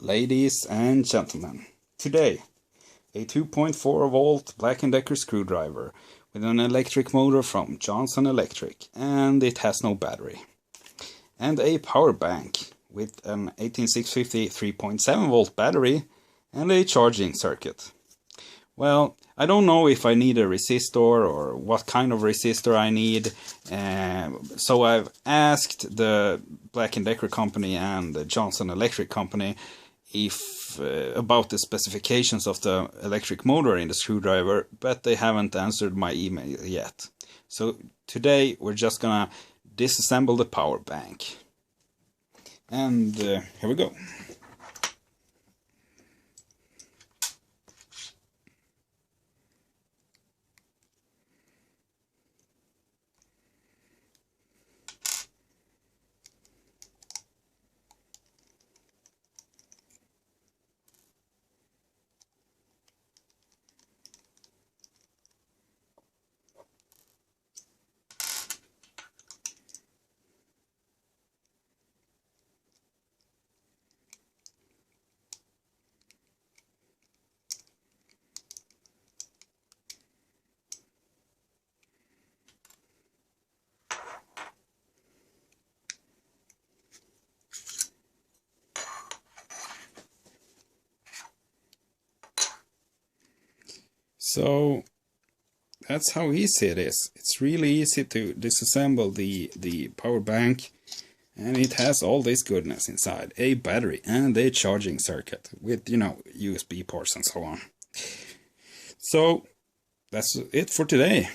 Ladies and gentlemen, today a 2.4 volt Black & Decker screwdriver with an electric motor from Johnson Electric, and it has no battery, and a power bank with an 18650 3.7 volt battery and a charging circuit. Well, I don't know if I need a resistor or what kind of resistor I need, so I've asked the Black & Decker company and the Johnson Electric company if about the specifications of the electric motor in the screwdriver, but they haven't answered my email yet. So today we're just gonna disassemble the power bank. And here we go. So that's how easy it is. It's really easy to disassemble the power bank, and it has all this goodness inside: a battery and a charging circuit with, USB ports and so on. So that's it for today.